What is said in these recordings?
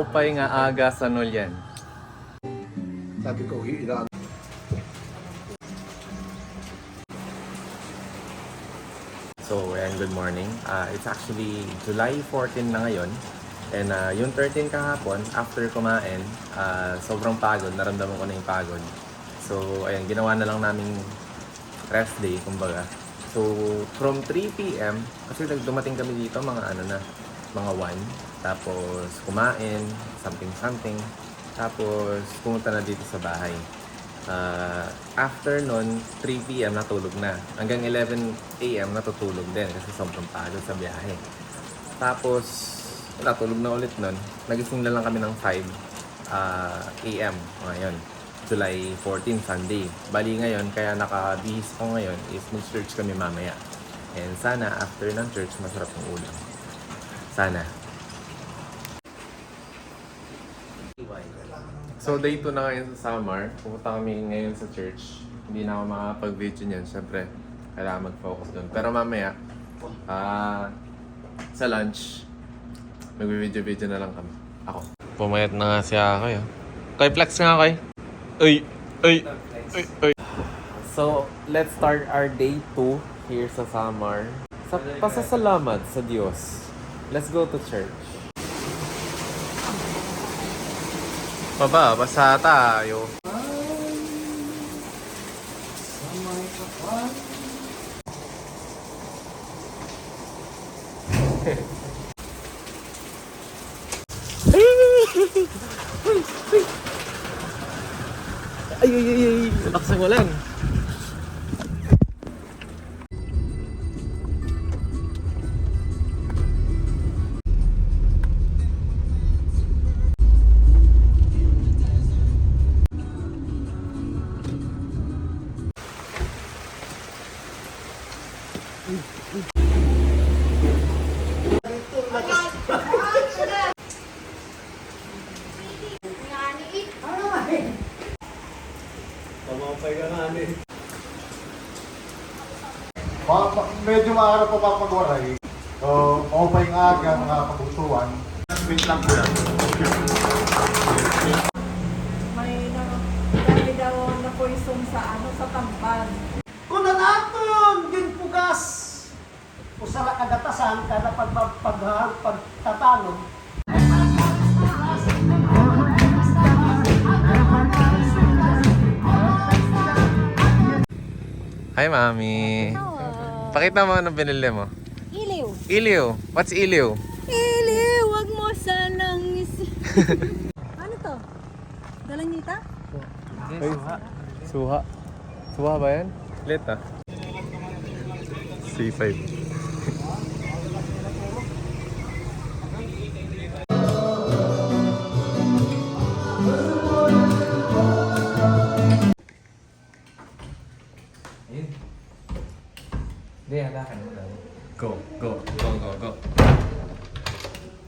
Maupay nga aga sa Nolyan. Sabi ko, ilan. So, ayan, good morning. It's actually July 14 na ngayon. And yung 13 kahapon, after kumain, sobrang pagod. Naramdaman ko na yung pagod. So, ayan, ginawa na lang naming rest day, kumbaga. So, from 3 p.m., kasi dumating kami dito, mga mga 1. Tapos, kumain, something. Tapos, pumunta na dito sa bahay. After nun, 3 p.m. natulog na. Hanggang 11 a.m. natutulog din kasi sobrang pagod sa biyahe. Tapos, natulog na ulit nun. Nagising na lang kami ng 5 a.m. ngayon. July 14, Sunday. Bali ngayon, kaya naka-bihis ko ngayon is mag-church kami mamaya. And sana, after ng church, masarap yung ulam. Sana. So, day 2 na ngayon sa summer. Pupunta kami ngayon sa church. Hindi na ako makapag-video niyan. Siyempre, kailangan mag-focus doon. Pero mamaya, sa lunch, mag-video na lang kami. Ako. Pumayat na nga siya ako yun. Koy, flex nga koy. Uy! So, let's start our day 2 here sa summer. Pasasalamat sa Diyos. Let's go to church. Baba, basa tayo. Ay, lakas ng ulan. Medyo maaarap pa papagwaray. So, maupay nga aga mga pagutuan. Wait lang po yan. May dami daw na poison sa tamban. Kuna naton yung pugas. Usara kadatasan kada pagtatanong. Hi, Mami. Pakita mo anong binili mo. Iliw. Iliw. What's iliw? Iliw, wag mo sanang Ano to? Dalangita? Ay, suha. Suha ba yan? Lit ah. C5. Go.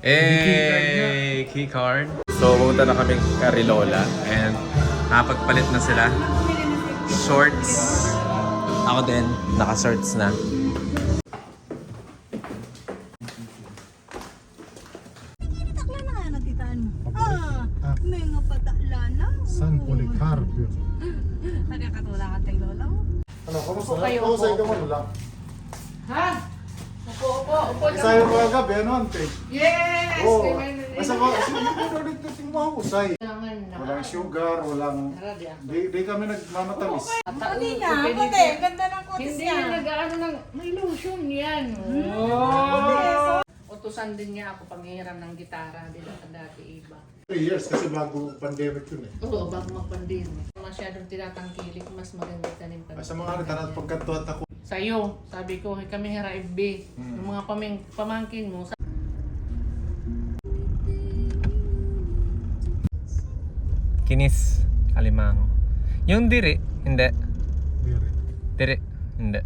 Hey, key card. So, pumunta na kami kay Lola and nakapagpalit na sila. Shorts. Ako din, naka-shorts na. Takla na nga natitaan mo. May nga patakla na. San Policarpio. Nagkakatula ka tayo lola mo. Ano, kamusta? Upo kayo, Kamusta upo. ikaw mo lang? Ha? Upo lang. Isayo ko ang gabi, ano ante? Yes! Oo. Basta ko, siguro dito mahusay. Kailangan na. Walang sugar, walang... Di kami nagmamatamis. Pati niya, pati. Ganda ng kutis Hindi niya. yan nag-ano ng, may lotion yan. Utusan din niya ako panghiram ng gitara. Hindi na dati iba. 3 years kasi bago pandemic yun eh. Oo, bago mag-pandemic. Masyadong tinatangkilik, mas maganda tanim pa. Sa mga tanat pagkantuat ako. Sa'yo, sabi ko, kami hiraib B. Yung mga pamangkin mo. Kinis. Alimango. Yung diri, hindi. Diri, hindi.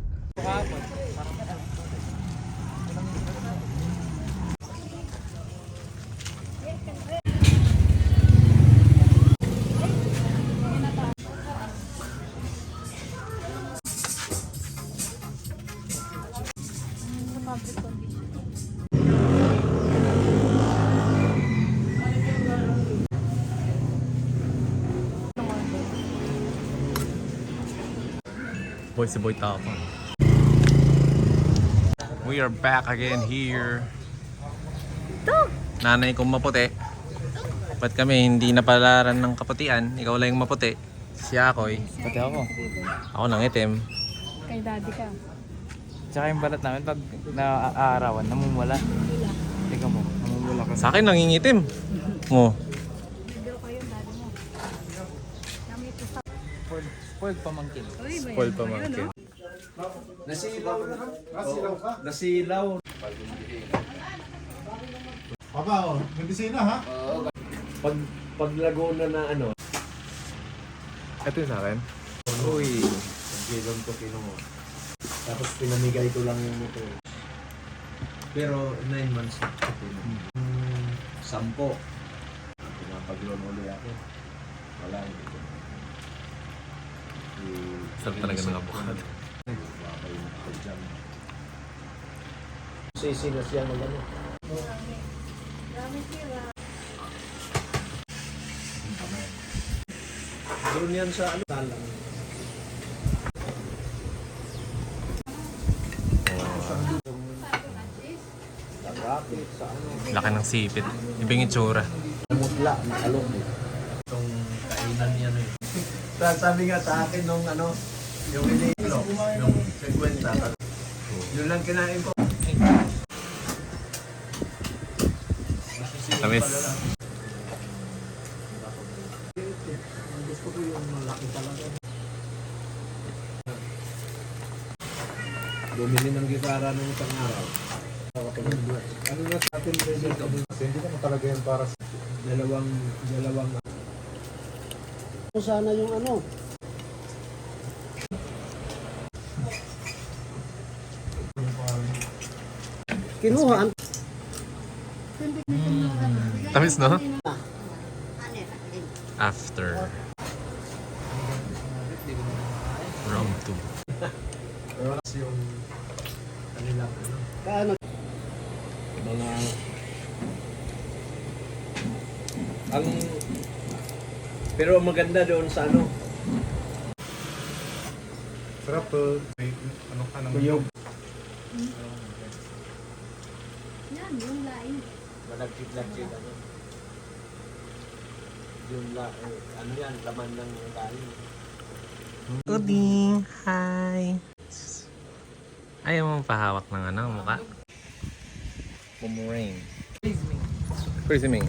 boy si Boy Tapang. We are back again here. Nanay kong maputi. Ba't kami hindi napalaran ng kaputian? Ikaw lang yung maputi. Si Akoy. Pati ako. Ako nang itim. Kay daddy ka. Tsaka yung balat namin pag naaarawan, namumula. Tingnan mo, namumula ka. Sa akin nangingitim. Mo. Video kayo, daddy mo. Kami ito sa... Spoiled pamangkin. Uy, may Spoil ano pa ba mga yun, kid. no? Nasilaw na ka? Nasilaw ka? Nasilaw. Papa, oh, medisina ha? Pag Laguna na ano. Ito yung sa akin. Uy. Gilon ko kinuha. Tapos pinamigay ko lang yung motor. Pero 9 months na ito. 10. Pinapag-loan uli ako. Wala dito. Sarap talaga ng avocado. Baka yung pag-jam. Sisi na siya ng ano. Doon yan sa ano. Talang. Sa rapid, sa ano. Laki ng sipit. Ibang itsura. Mutla, nakalog eh. Itong kainan niya eh. Sabi nga sa akin nung ano, yung iniilo, yung 50. Yun lang kinain ko. Tamis. Gusto ko yung malaki talaga. Bumili ng gitara nung isang araw. Ano na sa atin present kami? Kasi hindi naman talaga yan para sa... Dalawang sana yung ano. Kinuha ang Tamis, no? After. Round 2. yung... kanilang ano. Kaano? Mga ang pero ang maganda doon sa ano. Sarap to. May ano ka ng... Kuyog. Yan, yung lain. Malagkit-lagkit ano. Yung ano yan, laman ng lain. Uding, hi. Ayaw mong pahawak ng ano, mukha? Boomerang. Crazy Ming.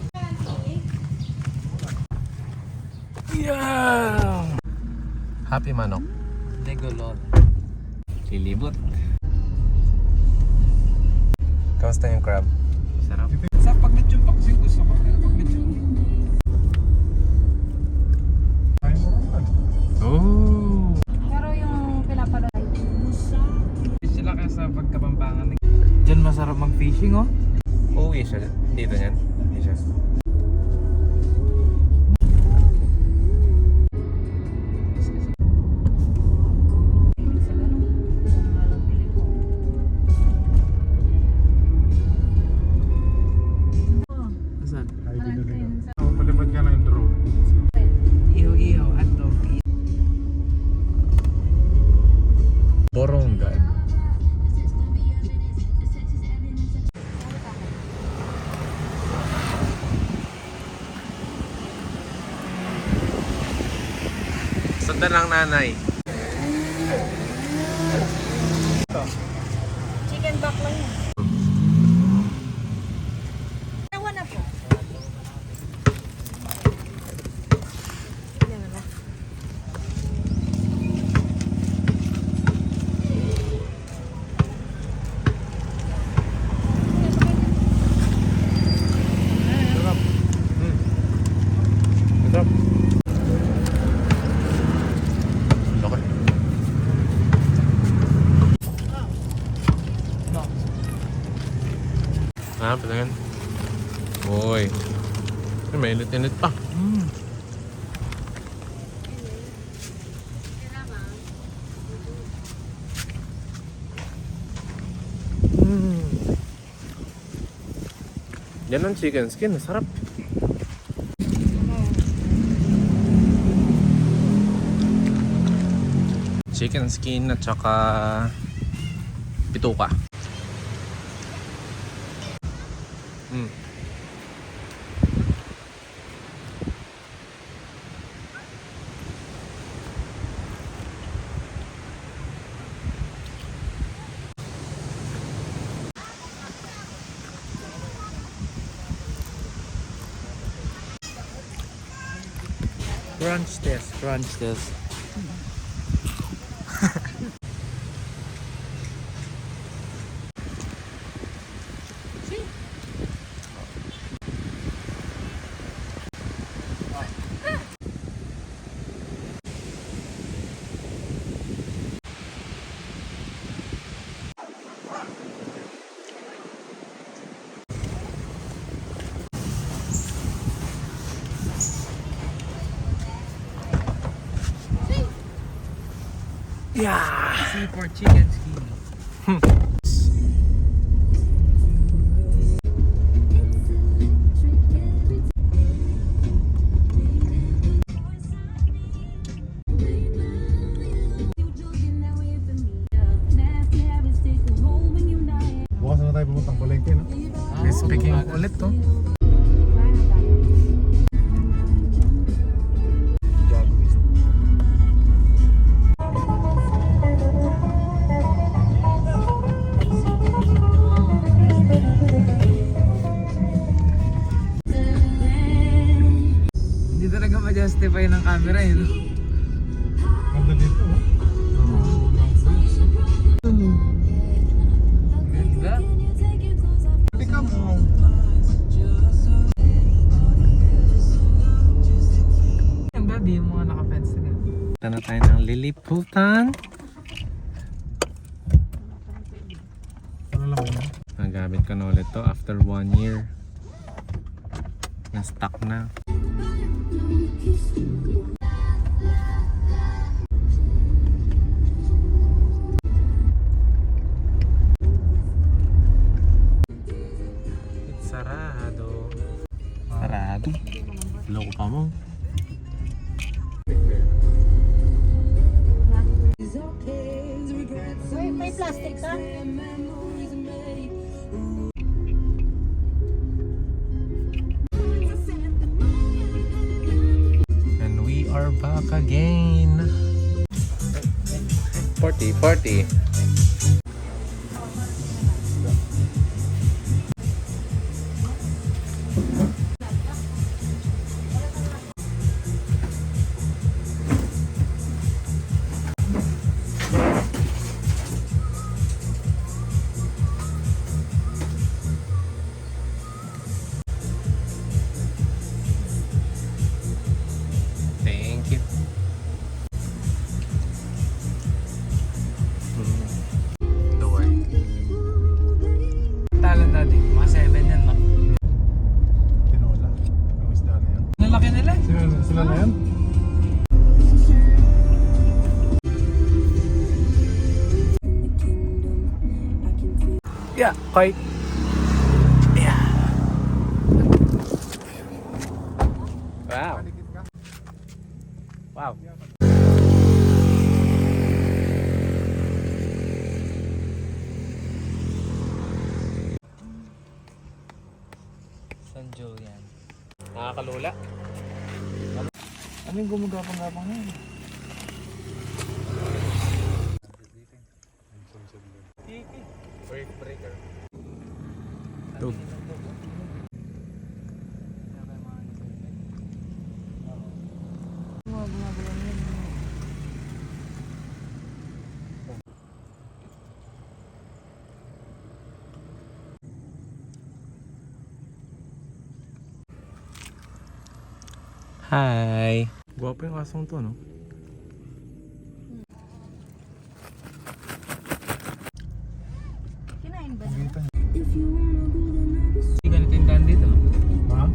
Yeah! Happy manok. Negolol. Lilibot. Kamusta yung crab? Sarap. Sa pag medyo paksiw, gusto ko. Pero pag medyo... Ay, mo. Oh! Pero yung pinapanood, Sila ka sa pagkapampangan. Diyan masarap mag-fishing, oh. Uuwi siya dito niyan. Hindi siya. sa ganun. Kung walang pili ko. Asan? Ay, Marami binili yun ka. sa... Palipad ka ng drone. Iho-iho at doggy. Borongan. Sundan lang nanay. Chicken back lang yun. Tawa na po. Yan na. Sarap. Laki. Ah, patangan. Uy. Ay, may init-init pa. Yan ang chicken skin. Sarap. chicken skin at saka bituka. Crunch test. Yeah! Seaport chicken skin. Bukas na tayo pumuntang palengke, no? Speaking ulit to. Hindi talaga ma-justify ng camera yun. Ganda dito, oh. Ganda. Tika mo. Ang gabi yung mga naka-fence na ganun. Punta na tayo ng Liliputan. Ano lang yun? Nagamit ko na ulit to after 1 year. Na-stuck na. It's sarado. Sarado? Loko pa mo. Uy, may plastic ka? And we are back again. Party. Thank you. Don't worry. Talent natin. Mga 7 yan, no? Tinola. Ang isda na yan. Lalaki nila. Sila na yan? Yeah, quite. Yeah. Wow. Wow. San Julian. Nakakalula. Ano yung gumagapang-gapang na yun? Break breaker. Tug. Hi. Gwapo yung asong to, no? Kinain ba niya? Hindi ganito yung daan dito, no? Ha?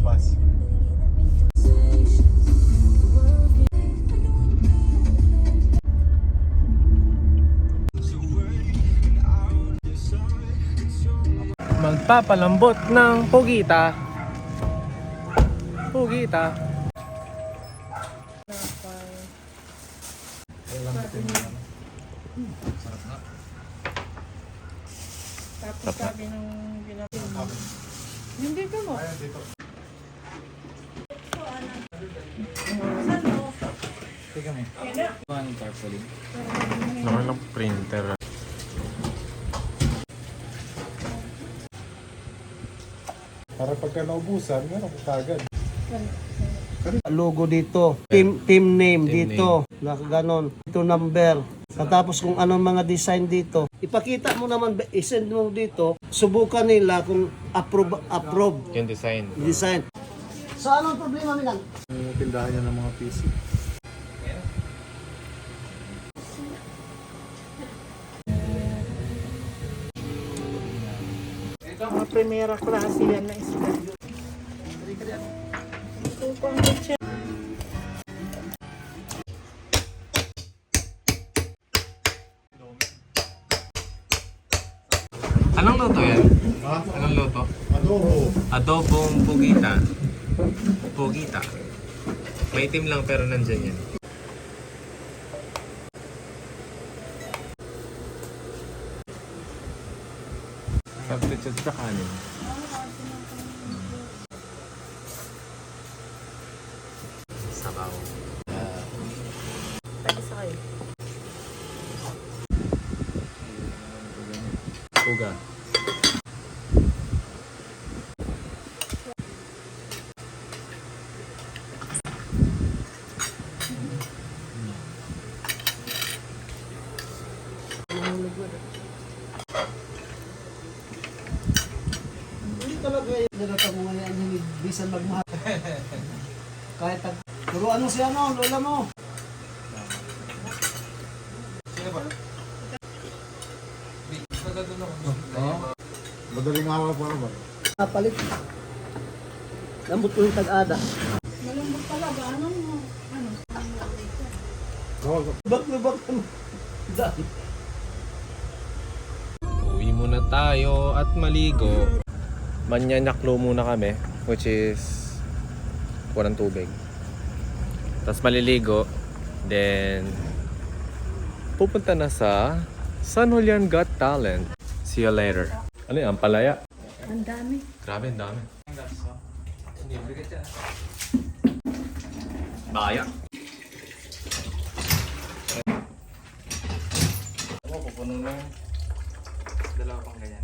Bus. Magpapalambot ng pugita. Pugita. Alam natin yung Hindi ka mo. Ayan, dito. Saan mo? Teka mo. Ang tarpaulin. Naman lang printer. Para pagka naubusan, meron ko kagad. Logo dito, team name dito, na ganon, ito number. Tapos kung anong mga design dito, ipakita mo naman, isend mo dito, subukan nila kung approve Yung design. design. So anong problema nilan? Tindahan niya ng mga PC. Mga primera klase yan na isda. Anong luto yan? Ha? Anong luto? Adobo. Adobong pugita. Pugita. May itim lang pero nandyan yan. Substitute sa kanin. Sabaw. Uga. Hindi talaga yung dalata mo ngayon yung bisan magmahal. Kahit turuan mo siya no, lola mo. Madaling araw pa naman. Palit. Lambot ko yung tag-ada. Malambot talaga. Anong, ano? Lubak naman. Dahil. Uwi muna tayo at maligo. Manyanyaklo muna kami, which is walang tubig. Tapos maliligo. Then, pupunta na sa San Julian Got Talent. See you later. Ano yan? Palaya? Ang dami. Grabe, ang dami. Baya. Ako, pupuno na yung dalawa pang ganyan.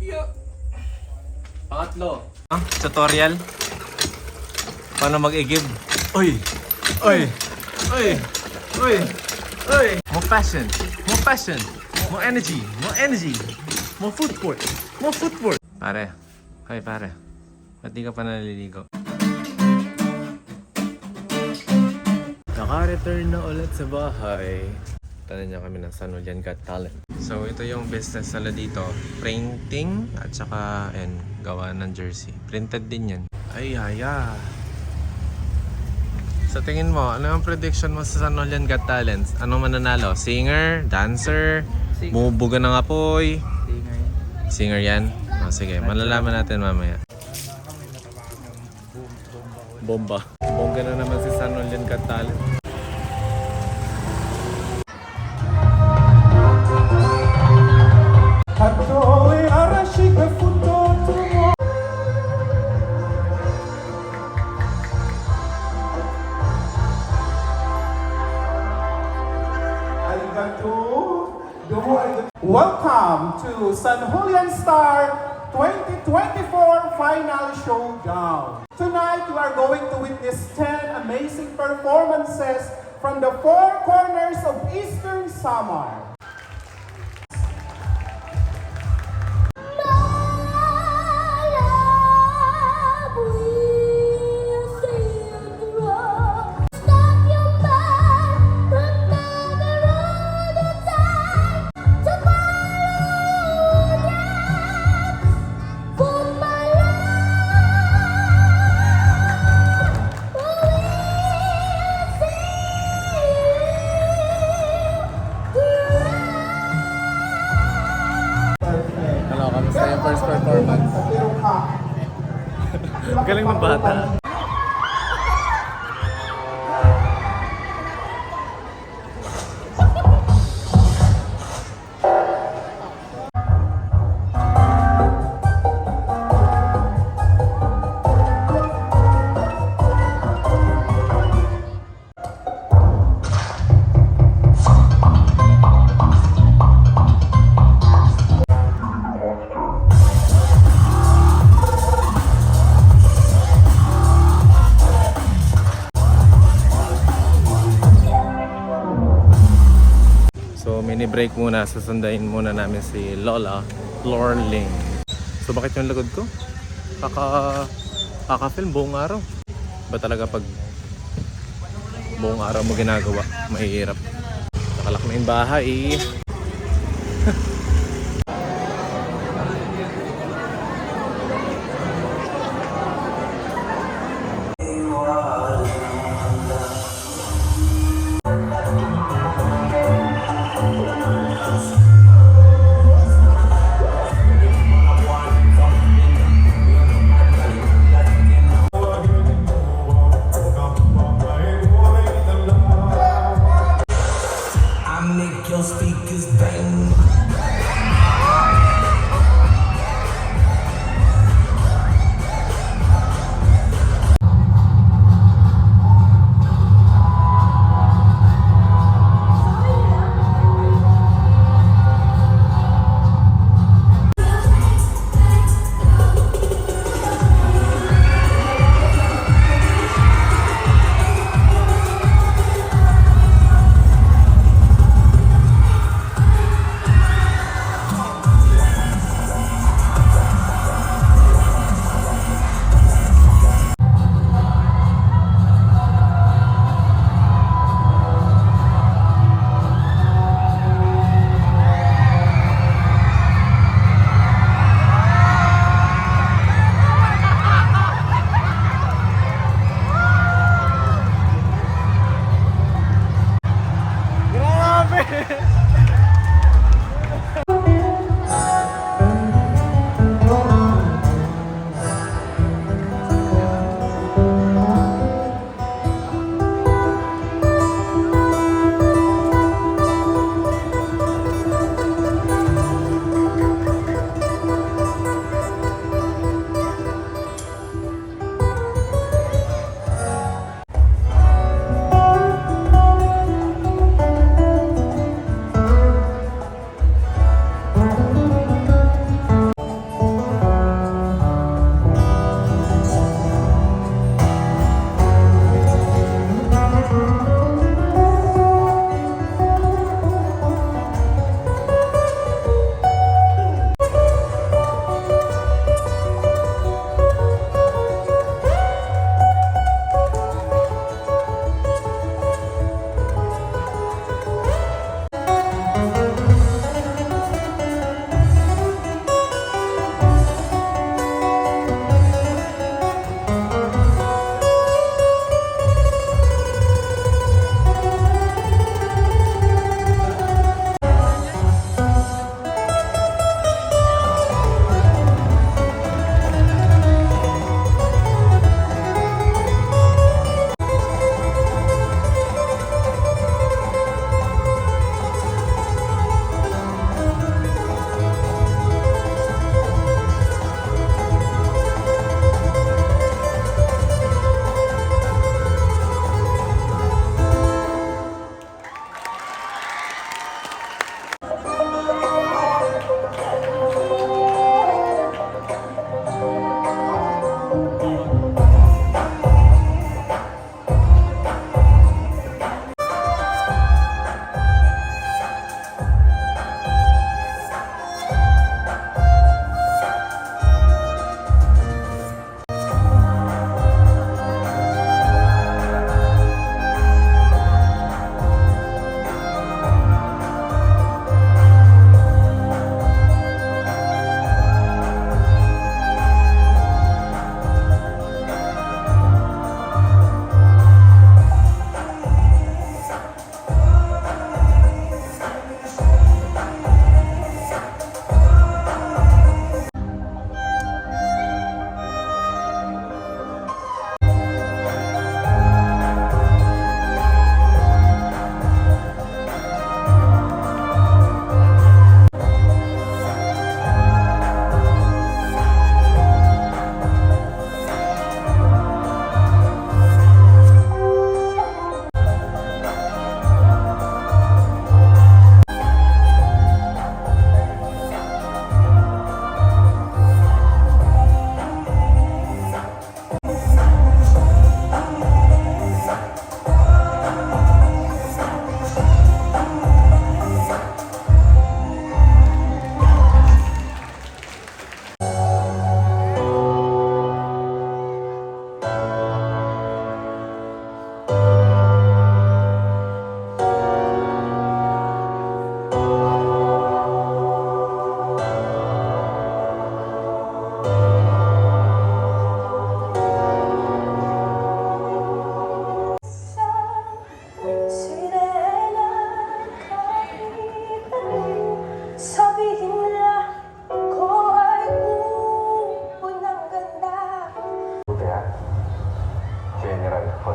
Pangatlo. Tutorial. Paano mag-igib? Uy! Uy! Uy! Uy! Uy! More passion! More passion! More energy! More energy! More footwork! More footwork! Pare. Hoy, pare. Ba't di ka pa naliligo? Naka-return na ulit sa bahay. Tanan niya kami ng San Julian Got Talent. So, ito yung business nila dito. Printing at saka gawa ng jersey. Printed din yan. Ay, haya. Sa tingin mo, ano ang prediction mo sa San Julian Got Talent? Anong mananalo? Singer? Dancer? Bumubuga ng apoy? Singer yan? Oh, sige, malalaman natin mamaya. Bomba. Bongga na naman si San Julian Got Talent. Welcome to San Julian Star 2024 Final Showdown. Tonight, we are going to witness 10 amazing performances from the four corners of Eastern Samar. Hello, kamusta yung first performance? Galing ng bata. i-break muna, susundain muna namin si Lola Lorling. So bakit yung lagod ko? Kaka-film buong araw. Ba talaga pag buong araw mo ginagawa, mahihirap. Nakalak na yung bahay. I make your speakers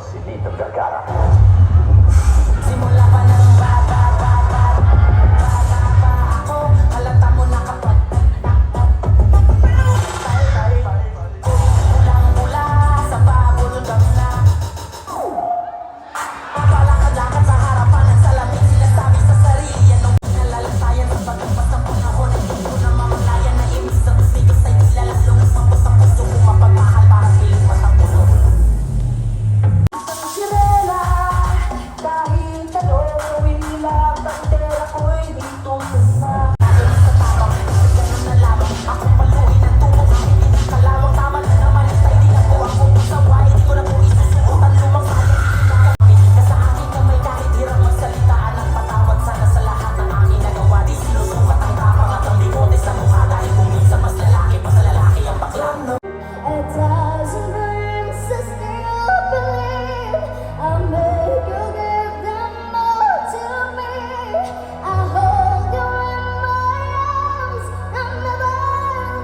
si Lito Vergara. Simula pa ng bata ako, halata mo na kapag mula sa pabulong na papalakad-lakad sa harapan ng salamin, sinasabi sa sarili yan ang nalalatayan sa pagkapas ng panahon. Hindi ko na mamalayan na ibig sa pusigo sa'y nilalalong masampo sa puso kung mapagmahal para piling matapuno. Sirena, dahil tanong nila, bandera ko'y dito sa sa tapang, ganun na lamang akong paluin ng tubo, hindi ng kalawang tama na naman, tay di na po ako pusaway, di ko na po isusukutan lumang sayang na sa aking kamay kahit hirap magsalitaan ng patawad sana sa lahat ng aking nagawa, di sinusukat ang tapang at ang bigote sa mukha dahil kung minsan mas lalaki pa sa lalaki ang bakla. It doesn't hurt to still believe I'll make you give them all to me. I hold you in my arms, I'm never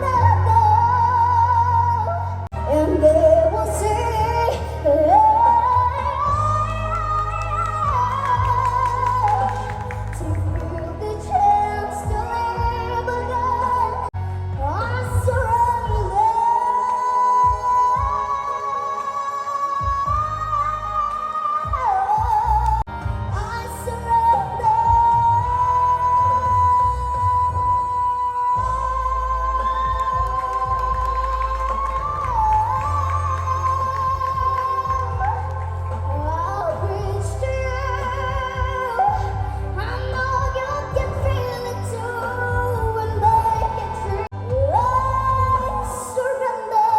let go. And they will see to feel the chance to live again. I surrender. I I'll reach to you. I know you can feel it too, and make it true. I surrender.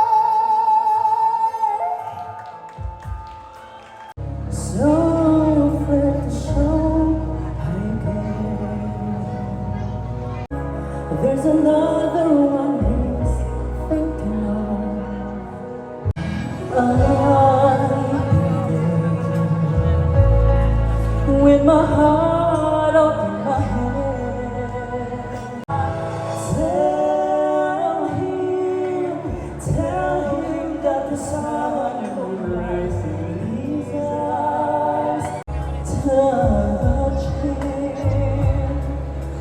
So afraid to show I care. There's another one who's thinking with my heart up in my hand. Tell him that the sun will rise in his eyes. Touch him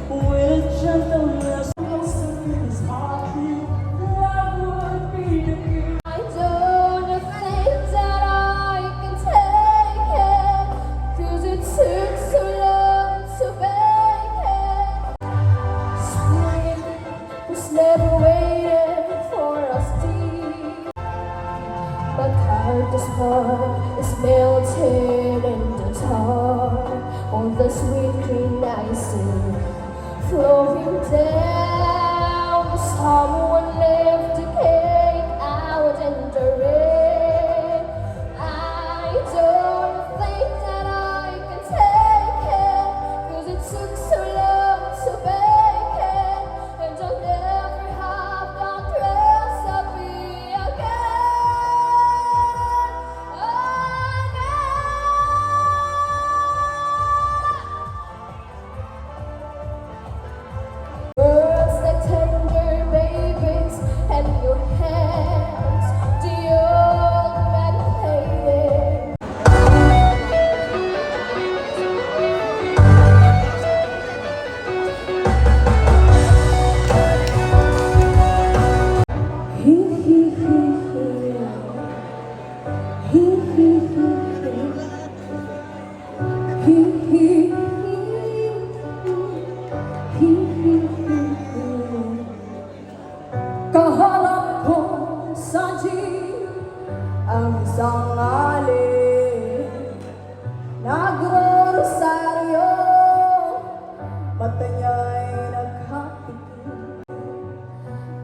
with a gentleness, close to his heartbeat. That would be the key. I don't think that I can take it, 'cause it took so long to make it. Spring was never waiting for us deep, but Carter's heart is melted in the tar. All the sweet green icing flowing down. Someone left the cake out in the rain. I don't think that I can take it, 'cause it took so long to make it, and I'll never have that dress of me Words like tender babies and your hands, the old man playing. Kaharap ko sa jeep ang isang alin, nagro-rosaryo, mata niya'y nagkatikim,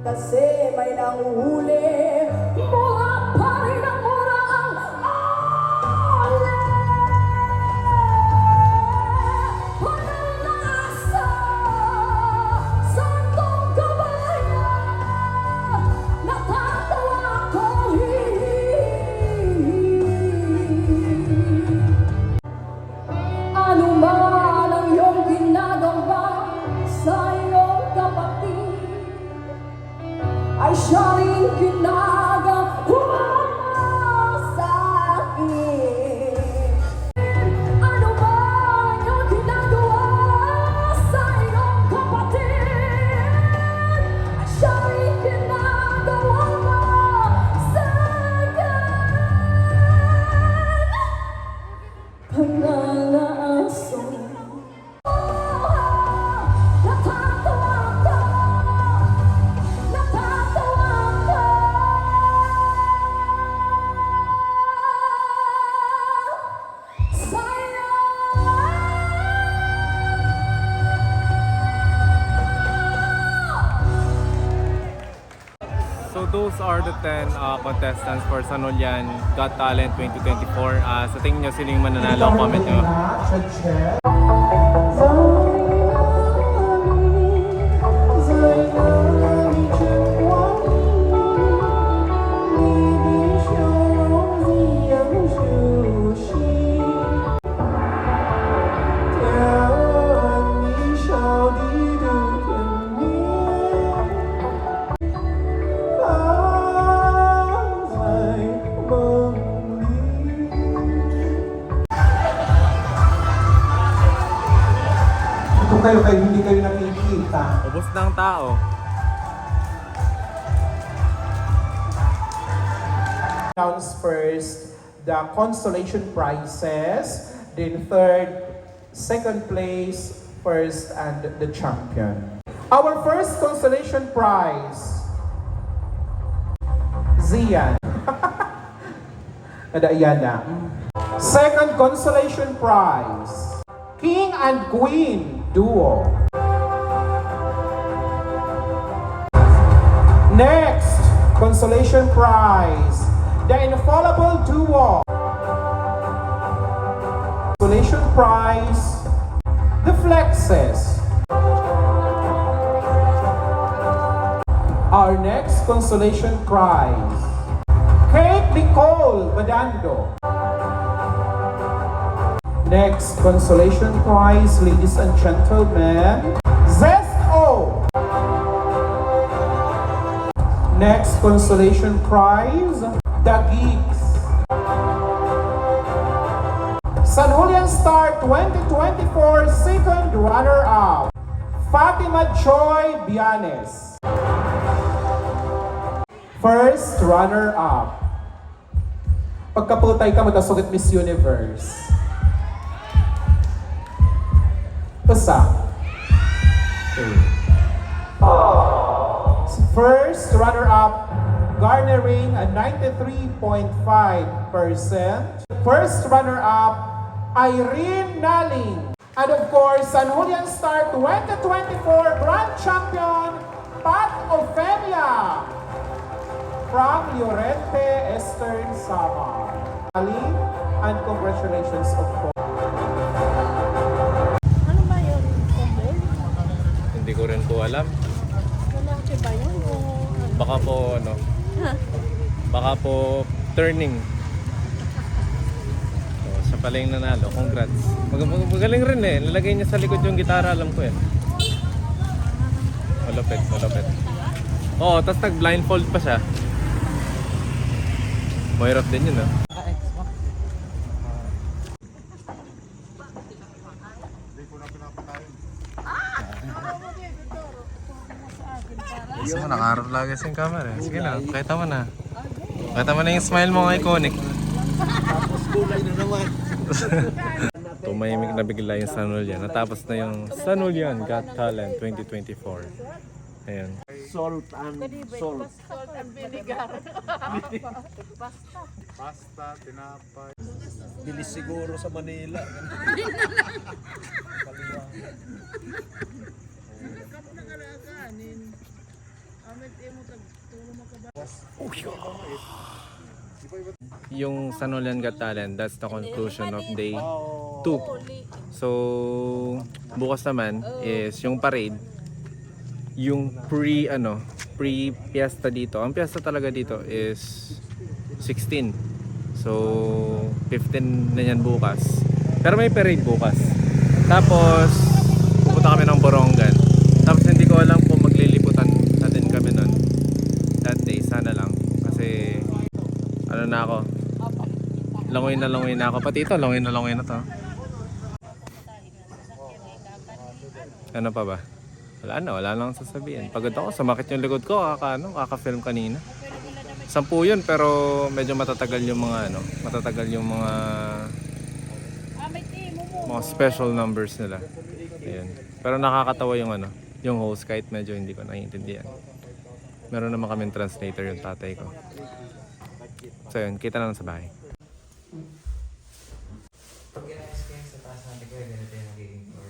kasi may nanguhuli, mura pa rin ang mura ang alin. Panalasa sa tong kabayan, natatawa ko ano man ang iyong ginagawa sa iyong kapatid, ay siya rin are the 10 contestants for Sanolian Got Talent 2024. Sa tingin nyo, sino yung mananalo? Comment nyo. Kayo hindi kayo nakikita. Ubus ng tao. Announce first the consolation prizes, then third, second place, first, and the champion. Our first consolation prize, Zian. Ayan na. Second consolation prize, King and Queen Duo. Next, consolation prize, the Infallible Duo. Consolation prize, the Flexes. Our next consolation prize, Kate Nicole Badando. Next consolation prize, ladies and gentlemen, Zest O. Next consolation prize, The Geeks. San Julian Star 2024 second runner-up, Fatima Joy Bianes. First runner-up. Pagkaputay ka, magkasugat Miss Universe. Basta. First runner-up, garnering a 93.5%. First runner-up, Irene Naling. And of course, San Julian Star 2024 Grand Champion, Pat Ofemia from Llorente Eastern Samar. Naling, and congratulations of course. Ano ba yun? Combo? Hindi ko rin po alam. Lalaki ba yun? O ano? Baka po ano. Baka po turning. So, siya pala yung nanalo. Congrats. Magaling rin eh. Lalagay niya sa likod yung gitara, alam ko eh. Malupit, malupit. Oo, tapos nag-blindfold pa siya. Mahirap din yun ah. Sige, nakaharap lagi sa camera. Sige na, pakita mo na. Pakita mo na yung smile mo, iconic. Tapos kulay na naman. Tumahimik na bigla yung Sanolian. Natapos na yung Sanolian Got Talent 2024. Ayan. Salt and salt. Pasta, tinapay. Bilis siguro sa Manila. Yung Sanolian Got Talent, that's the conclusion of day 2. So, bukas naman is yung parade. Yung pre-fiesta dito. Ang fiesta talaga dito is 16. So, 15 na yan bukas. Pero may parade bukas. Tapos, pupunta kami ng Borongan. Tapos hindi ko alam kung magliliputan natin kami nun that day. Sana lang. Kasi, ano na ako. Langoy na ako. Pati ito, langoy na to. Ano pa ba? Wala na akong sasabihin. Pagod ako, sumakit yung likod ko, kaka-film kanina. 10 yun, pero medyo matatagal yung mga mga special numbers nila. Ayan. Pero nakakatawa yung host kahit medyo hindi ko naiintindihan. Meron naman kaming translator yung tatay ko. So yun, kita na lang sa bahay. Pag in-ice cream sa taas natin ko, ganito yung magiging floor.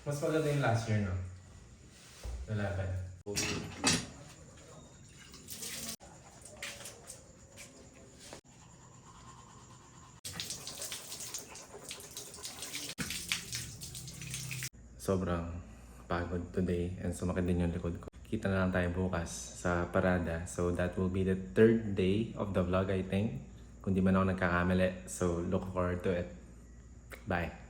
Mas maganda yung last year, no? Nalaban. sobrang pagod today and sumakit din yung likod ko. Kita na lang tayo bukas sa parada. So that will be the 3rd day of the vlog, I think. Kung di man ako nagkakamali. So look forward to it. Bye!